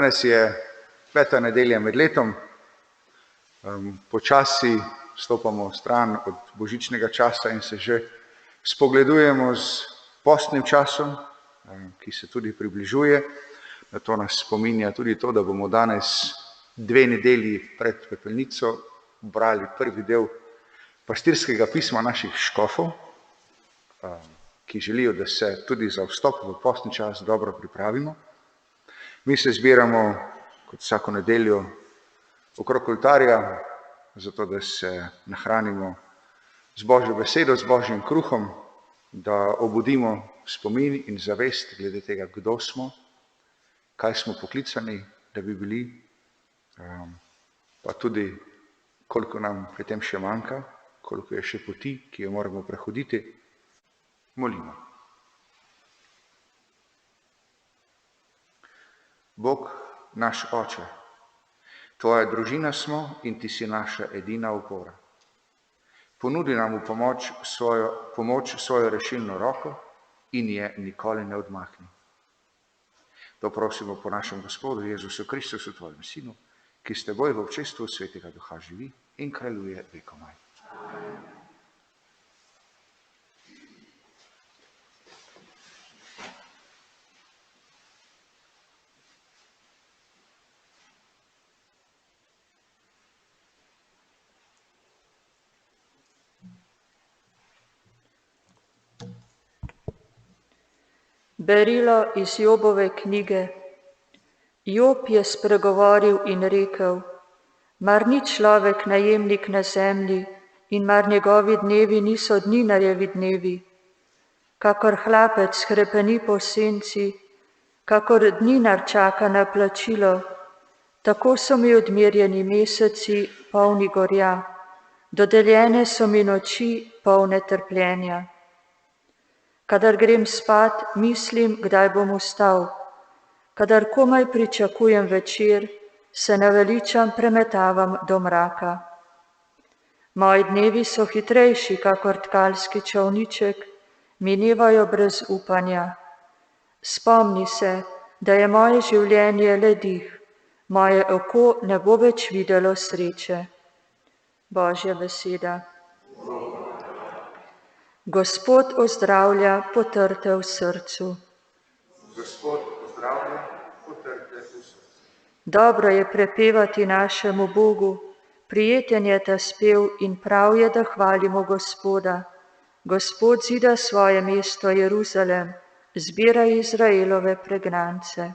Danes je 5. nedelja med letom. Počasi stopamo stran od božičnega časa in se že spogledujemo z postnim časom, ki se tudi približuje. Na to nas spominja tudi to, da bomo danes 2 nedelji pred pepelnico brali prvi del pastirskega pisma naših škofov, ki želijo, da se tudi za vstop v postni čas dobro pripravimo. Mi se zbiramo kot vsako nedeljo okrog oltarja, zato da se nahranimo z Božjo besedo, z Božjim kruhom, da obudimo spomin in zavest glede tega, kdo smo, kaj smo poklicani, da bi bili, pa tudi koliko nam pri tem še manjka, koliko je še poti, ki jo moramo prehoditi. Molimo. Bog, naš Oče, Tvoja družina smo in Ti si naša edina opora. Ponudi nam v pomoč svojo rešilno roko in je nikoli ne odmakni. To prosimo po našem Gospodu Jezusu Kristusu, Tvojem Sinu, ki s Teboj v občestvu Svetega Duha živi in kraljuje vekomaj. Berilo iz Jobove knjige. Job je spregovoril in rekel: Mar ni človek najemnik na zemlji in mar njegovi dnevi niso dninarjevi dnevi? Kakor hlapec hrepeni po senci, kakor dninar čaka na plačilo, tako so mi odmerjeni meseci polni gorja, dodeljene so mi noči polne trpljenja. Kadar grem spat, mislim, kdaj bom vstal. Kadar komaj pričakujem večer, se naveličan premetavam do mraka. Moji dnevi so hitrejši, kakor tkalski čolniček, minevajo brez upanja. Spomni se, da je moje življenje le dih, moje oko ne bo več videlo sreče. Božja beseda. Gospod ozdravlja potrte v srcu. Gospod ozdravlja potrte v srcu. Dobro je prepevati našemu Bogu, prijeten je ta spev in prav je, da hvalimo Gospoda. Gospod zida svoje mesto Jeruzalem, zbira Izraelove pregnance.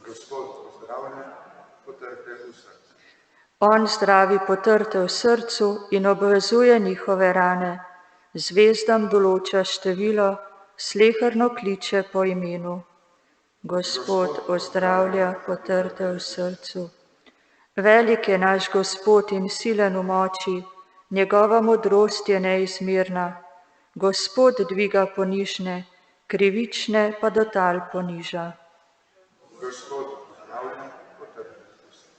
Gospod ozdravlja potrte v srcu. On zdravi potrte v srcu in obvezuje njihove rane. Zvezdam določa število, sleherno kliče po imenu. Gospod ozdravlja potrte v srcu. Velik je naš Gospod in silen v moči, njegova modrost je neizmerna. Gospod dviga ponižne, krivične pa do tal poniža. Gospod ozdravlja potrte v srcu.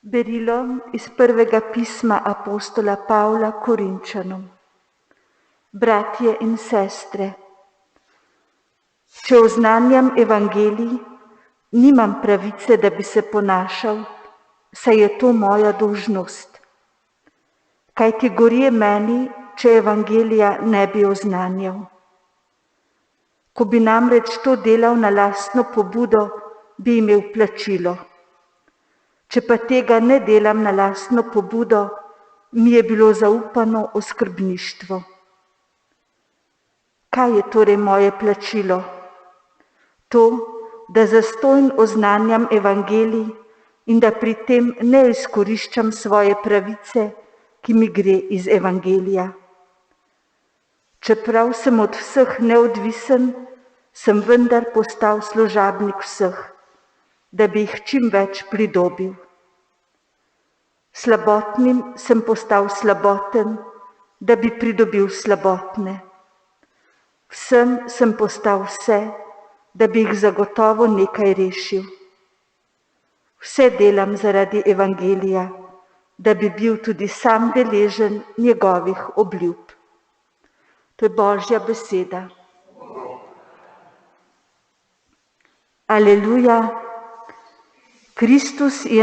Berilo iz prvega pisma apostola Pavla Korinčanom. Bratje in sestre, če oznanjam evangelij, nimam pravice, da bi se ponašal, saj je to moja dolžnost. Kajti gorje meni, če evangelija ne bi oznanjal. Ko bi namreč to delal na lastno pobudo, bi imel plačilo. Če pa tega ne delam na lastno pobudo, mi je bilo zaupano oskrbništvo. Kaj je torej moje plačilo? To, da zastonj oznanjam evangelij in da pri tem ne izkoriščam svoje pravice, ki mi gre iz evangelija. Čeprav sem od vseh neodvisen, sem vendar postal služabnik vseh, da bi jih čim več pridobil. Slabotnim sem postal slaboten, da bi pridobil slabotne. Vsem sem postal vse, da bi jih zagotovo nekaj rešil. Vse delam zaradi evangelija, da bi bil tudi sam deležen njegovih obljub. To je Božja beseda. Aleluja. Kristus je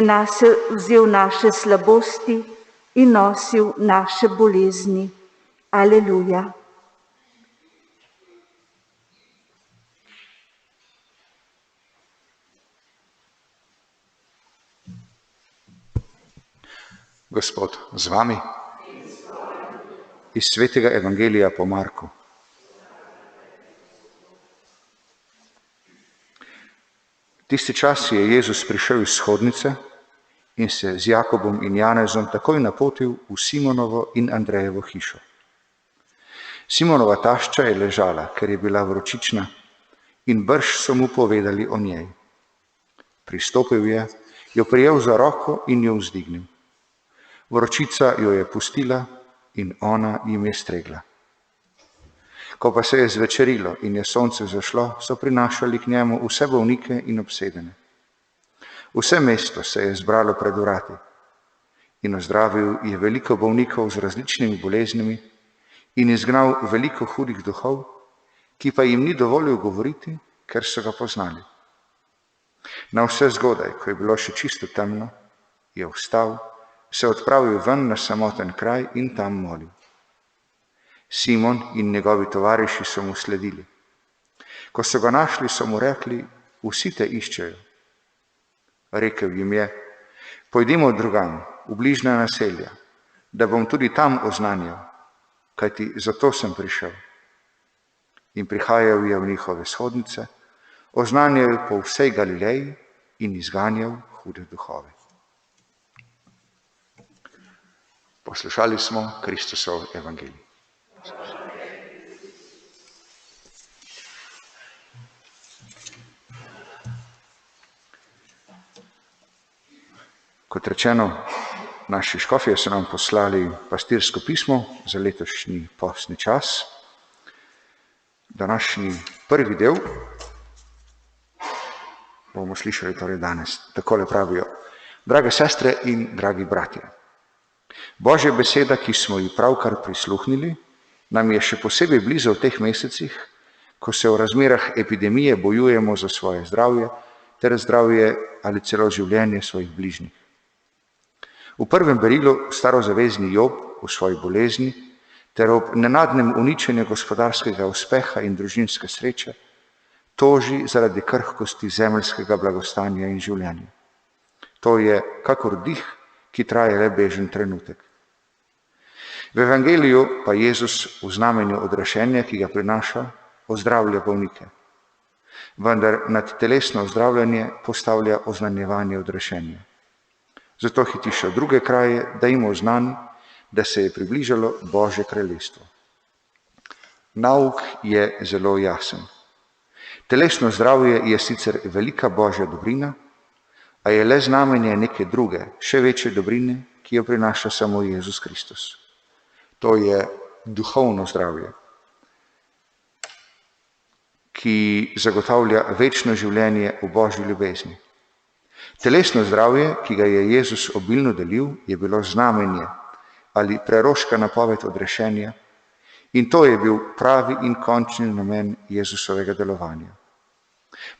vzel naše slabosti in nosil naše bolezni. Aleluja. Gospod z vami. Iz svetega evangelija po Marku. Tisti čas je Jezus prišel iz shodnice in se z Jakobom in Janezom takoj napotil v Simonovo in Andrejevo hišo. Simonova tašča je ležala, ker je bila vročična, in brž so mu povedali o njej. Pristopil je, jo prijel za roko in jo vzdignil. Vročica jo je pustila in ona jim je stregla. Ko pa se je zvečerilo in je sonce zašlo, so prinašali k njemu vse bolnike in obsedene. Vse mesto se je zbralo pred vrati in ozdravil je veliko bolnikov z različnimi boleznimi in izgnal veliko hudih duhov, ki pa jim ni dovolil govoriti, ker so ga poznali. Na vse zgodaj, ko je bilo še čisto temno, je vstal, se odpravil ven na samoten kraj in tam molil. Simon in njegovi tovariši so mu sledili. Ko so ga našli, so mu rekli, vsi te iščejo. Rekel jim je, pojdimo drugam, v bližnja naselja, da bom tudi tam oznanjal, kajti zato sem prišel. In prihajal je v njihove shodnice, oznanjal po vsej Galileji in izganjal hude duhove. Poslušali smo Kristusov evangelij. Kot rečeno, naši škofje so nam poslali pastirsko pismo za letošnji postni čas. Današnji prvi del bomo slišali torej danes. Takole pravijo: drage sestre in dragi bratje, Božja beseda, ki smo ji pravkar prisluhnili, nam je še posebej blizu v teh mesecih, ko se v razmerah epidemije bojujemo za svoje zdravje ter zdravje ali celo življenje svojih bližnjih. V prvem berilu starozavezni Job v svoji bolezni ter ob nenadnem uničenju gospodarskega uspeha in družinske sreče toži zaradi krhkosti zemeljskega blagostanja in življenja. To je kakor dih, ki traje le bežen trenutek. V evangeliju pa Jezus v znamenju odrešenja, ki ga prinaša, ozdravlja bolnike. Vendar nad telesno ozdravljanje postavlja oznanjevanje odrešenja. Zato hitiša druge kraje, da jim oznani, da se je približalo Božje kraljestvo. Nauk je zelo jasen. Telesno zdravje je sicer velika Božja dobrina, a je le znamenje neke druge, še večje dobrine, ki jo prinaša samo Jezus Kristus. To je duhovno zdravje, ki zagotavlja večno življenje v Božji ljubezni. Telesno zdravje, ki ga je Jezus obilno delil, je bilo znamenje ali preroška napoved odrešenja, in to je bil pravi in končni namen Jezusovega delovanja.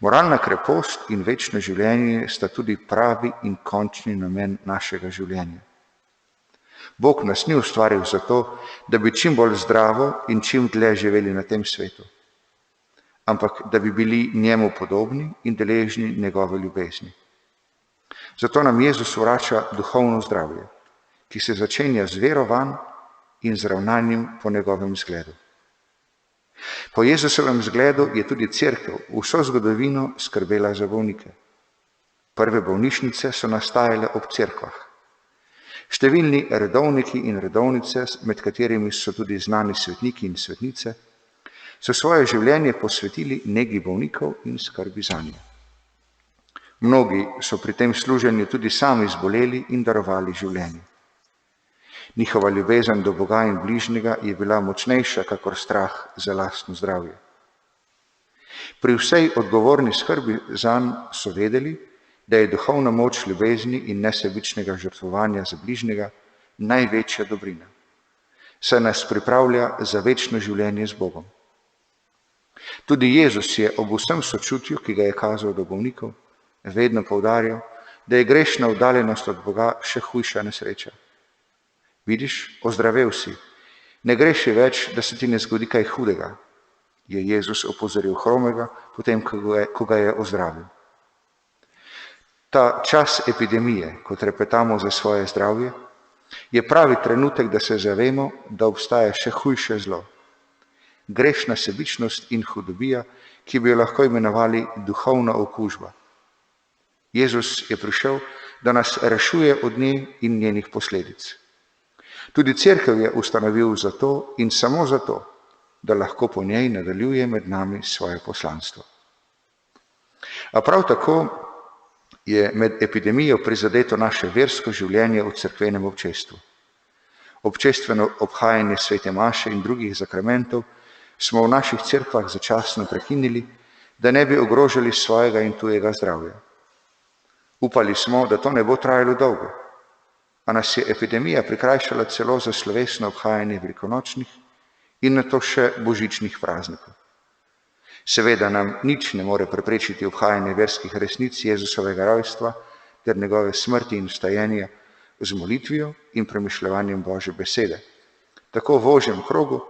Moralna krepost in večno življenje sta tudi pravi in končni namen našega življenja. Bog nas ni ustvaril zato, da bi čim bolj zdravo in čim dlje živeli na tem svetu, ampak da bi bili njemu podobni in deležni njegove ljubezni. Zato nam Jezus vrača duhovno zdravje, ki se začenja z vero vanj in z ravnanjem po njegovem zgledu. Po Jezusovem zgledu je tudi cerkev vso zgodovino skrbela za bolnike. Prve bolnišnice so nastajale ob cerkvah. Številni redovniki in redovnice, med katerimi so tudi znani svetniki in svetnice, so svoje življenje posvetili negi bolnikov in skrbi zanje. Mnogi so pri tem služenju tudi sami zboleli in darovali življenje. Njihova ljubezen do Boga in bližnjega je bila močnejša kakor strah za lastno zdravje. Pri vsej odgovorni skrbi zanj so vedeli, da je duhovna moč ljubezni in nesebičnega žrtvovanja za bližnjega največja dobrina. saj nas pripravlja za večno življenje z Bogom. Tudi Jezus je ob vsem sočutju, ki ga je kazal do bolnikov, vedno poudarjal, da je grešna oddaljenost od Boga še hujša nesreča. Vidiš, ozdravel si, ne greši več, da se ti ne zgodi kaj hudega, je Jezus opozoril hromega, potem, ko ga je ozdravil. Ta čas epidemije, ko trepetamo za svoje zdravje, je pravi trenutek, da se zavemo, da obstaja še hujše zlo. Grešna sebičnost in hudobija, ki bi jo lahko imenovali duhovna okužba. Jezus je prišel, da nas rešuje od nje in njenih posledic. Tudi cerkev je ustanovil zato in samo zato, da lahko po njej nadaljuje med nami svoje poslanstvo. A prav tako je med epidemijo prizadeto naše versko življenje v cerkvenem občestvu. Občestveno obhajanje svete maše in drugih zakramentov smo v naših cerkvah začasno prekinili, da ne bi ogrožali svojega in tujega zdravja. Upali smo, da to ne bo trajalo dolgo, a nas je epidemija prikrajšala celo za slovesno obhajanje velikonočnih in nato še božičnih praznikov. Seveda nam nič ne more preprečiti obhajanje verskih resnic Jezusovega rojstva ter njegove smrti in vstajenja z molitvijo in premišljevanjem Božje besede, tako v ožjem krogu,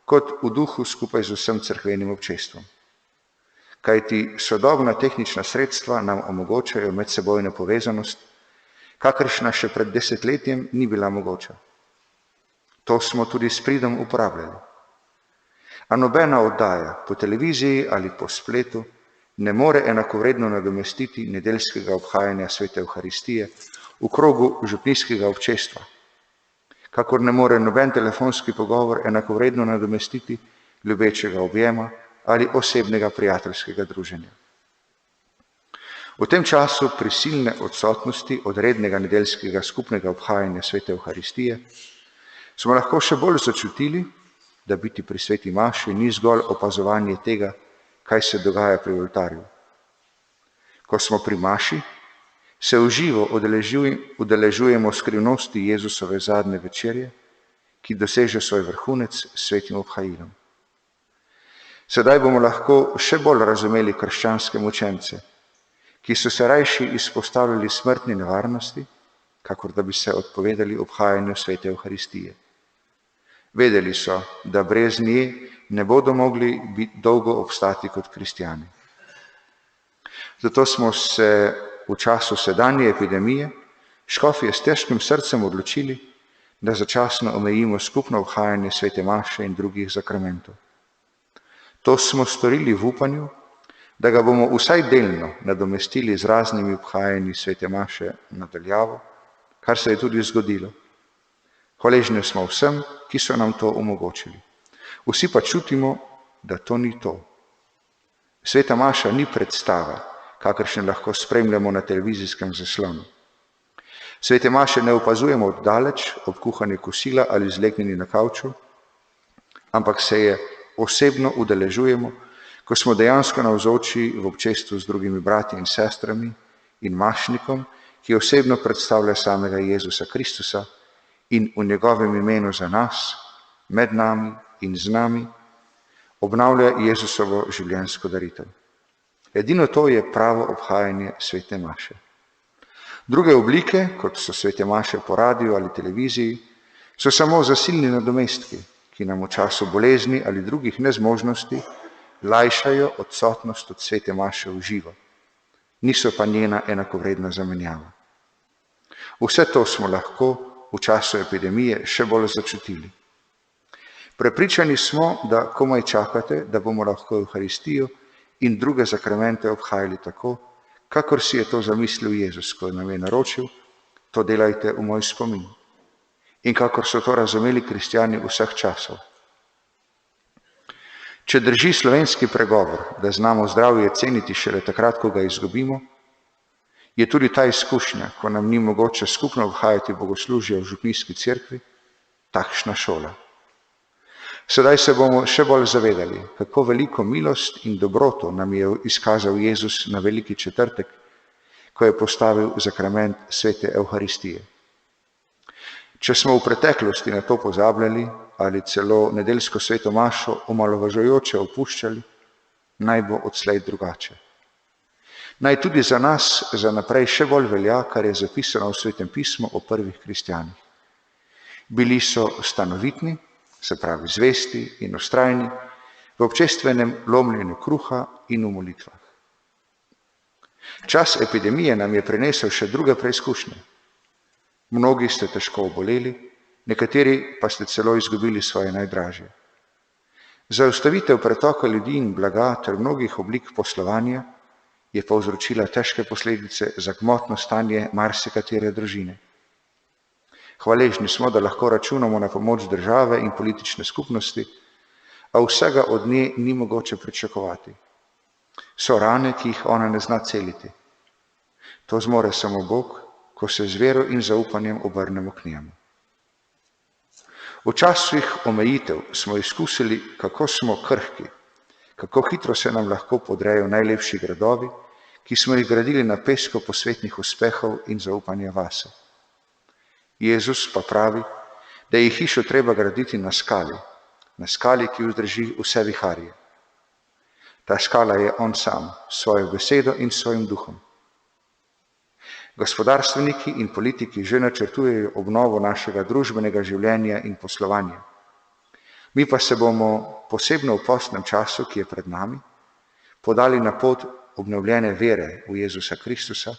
kot v duhu skupaj z vsem cerkvenim občestvom. Kajti sodobna tehnična sredstva nam omogočajo medsebojno povezanost, kakršna še pred desetletjem ni bila mogoča. To smo tudi s pridom uporabljali. A nobena oddaja po televiziji ali po spletu ne more enakovredno nadomestiti nedeljskega obhajanja svete Evharistije v krogu župnijskega občestva, kakor ne more noben telefonski pogovor enakovredno nadomestiti ljubečega objema ali osebnega prijateljskega druženja. V tem času prisilne odsotnosti od rednega nedeljskega skupnega obhajanja svete Evharistije smo lahko še bolj začutili, da biti pri sveti maši ni zgolj opazovanje tega, kaj se dogaja pri oltarju. Ko smo pri maši, se v živo udeležujemo skrivnosti Jezusove zadnje večerje, ki doseže svoj vrhunec s svetim obhajilom. Sedaj bomo lahko še bolj razumeli krščanske mučence, ki so se rajši izpostavljali smrtni nevarnosti, kakor da bi se odpovedali obhajanju svete Evharistije. Vedeli so, da brez nje ne bodo mogli dolgo obstati kot kristjani. Zato smo se v času sedanje epidemije škofje s težkim srcem odločili, da začasno omejimo skupno obhajanje svete maše in drugih zakramentov. To smo storili v upanju, da ga bomo vsaj delno nadomestili z raznimi obhajanji svete maše nadaljavo, kar se je tudi zgodilo. Hvaležni smo vsem, ki so nam to omogočili. Vsi pa čutimo, da to ni to. Sveta maša ni predstava, kakršne lahko spremljamo na televizijskem zaslonu. Svete maše ne opazujemo od daleč, ob kuhanju kosila ali zleknjeni na kavču, ampak se je osebno udeležujemo, ko smo dejansko navzoči v občestvu z drugimi brati in sestrami in mašnikom, ki osebno predstavlja samega Jezusa Kristusa in v njegovem imenu za nas, med nami in z nami, obnavlja Jezusovo življenjsko daritev. Edino to je pravo obhajanje svete maše. Druge oblike, kot so svete maše po radiju ali televiziji, so samo zasilni nadomestki, ki nam v času bolezni ali drugih nezmožnosti lajšajo odsotnost od svete maše v živo. Niso pa njena enakovredna zamenjava. Vse to smo lahko v času epidemije še bolj začutili. Prepričani smo, da komaj čakate, da bomo lahko Evharistijo in druge zakramente obhajali tako, kakor si je to zamislil Jezus, ko nam je naročil, to delajte v moj spomin. In kakor so to razumeli kristjani vseh časov. Če drži slovenski pregovor, da znamo zdravje ceniti šele takrat, ko ga izgubimo, je tudi ta izkušnja, ko nam ni mogoče skupno obhajati bogoslužja v župnijski cerkvi, takšna šola. Sedaj se bomo še bolj zavedali, kako veliko milost in dobroto nam je izkazal Jezus na veliki četrtek, ko je postavil zakrament svete Evharistije. Če smo v preteklosti na to pozabljali ali celo nedeljsko sveto mašo omalovažujoče opuščali, naj bo odslej drugače. Naj tudi za nas za naprej še bolj velja, kar je zapisano v Svetem pismu o prvih kristjanih. Bili so stanovitni, se pravi zvesti in vztrajni, v občestvenem lomljenju kruha in v molitvah. Čas epidemije nam je prinesel še druge preizkušnje. Mnogi ste težko oboleli, nekateri pa ste celo izgubili svoje najdražje. Zaustavitev pretoka ljudi in blaga ter mnogih oblik poslovanja je povzročila težke posledice za gmotno stanje marsikatere družine. Hvaležni smo, da lahko računamo na pomoč države in politične skupnosti, a vsega od nje ni mogoče pričakovati. So rane, ki jih ona ne zna celiti. To zmore samo Bog, ko se z vero in zaupanjem obrnemo k njemu. V časih omejitev smo izkusili, kako smo krhki, kako hitro se nam lahko podrejo najlepši gradovi, ki smo jih gradili na pesku posvetnih uspehov in zaupanja vase. Jezus pa pravi, da je hišo treba graditi na skali, ki vzdrži vse viharje. Ta skala je on sam, s svojo besedo in svojim duhom. Gospodarstveniki in politiki že načrtujejo obnovo našega družbenega življenja in poslovanja. Mi pa se bomo, posebno v postnem času, ki je pred nami, podali na pot obnovljene vere v Jezusa Kristusa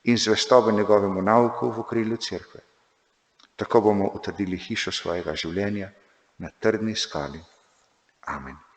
in zvestobe njegovemu nauku v okrilju cerkve. Tako bomo utrdili hišo svojega življenja na trdni skali. Amen.